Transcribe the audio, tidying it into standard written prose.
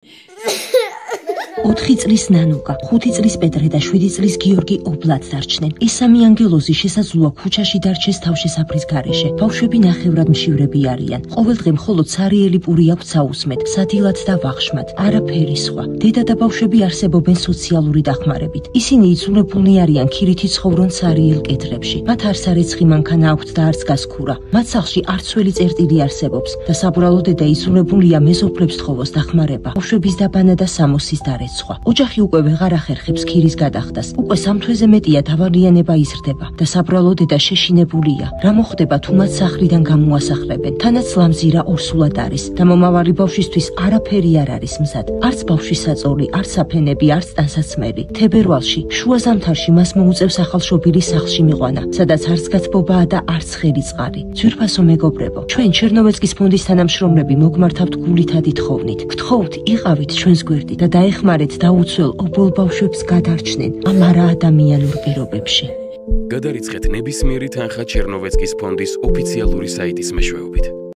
4 წლის ნანუკა, 5 წლის პეტრე და 7 წლის გიორგი ობლად დარჩნენ. ეს სამი ანგელოზი შესაძლოა ქუჩაში დარჩეს თავშესაფრის გარეშე. ბავშვები ნახევრად მშივრები არიან. ყოველდღე მხოლოდ სარიელი პური აქვთ საუსმედ, სადილად და ვახშმად, არაფერი სხვა. დედა და ბავშვები არსებობენ სოციალური დახმარებით. ისინი იძულებულნი არიან ქირითი ცხოვრონ სარიელ კედლებში. მათ არც არეცხი მანქანა აქვთ და არც გასქურა. მათ სახლში არც ძველი წერტილი არსებობს და საბურალო დედა იძულებულია მეზობლებს თხოვოს დახმარება. ბავშვების დაბანა და სამოსის დარეცხვა. ოჯახი უკვე ვეღარ ახერხებს ქირის გადახდას. უკვე 3 თვეზე მეტია დავალიანება იზრდება და საბრალო დედა შეშინებულია. რა მოხდება თუ მათ სახლიდან გამოასახლებენ? თანაც ლამზირა ორსულად არის და მომავალი ბავშვისთვის არაფერი არ არის მზად. არც ბავშვის საწოლი, არც საფენები, არც ტანსაცმელი. თებერვალში, შუა ზამთარში მას მოუწევს ახალშობილი სახლში მიყვანა, სადაც არც გათბობაა და არც ხელი წყალი. ძვირფასო მეგობრებო, ჩვენ ჩერნოვეცკის ფონდის თანამშრომლები მოგმართავთ გულითადი თხოვნით. გთხოვთ, იყავით ჩვენს გვერდით და დაეხმარეთ დაუცველ ობოლ ბავშვებს გადარჩნენ ამ არაადამიანურ პირობებში. გადარიცხეთ ნებისმიერი თანხა ჩერნოვეცკის ფონდის ოფიციალური საიტის მეშვეობით.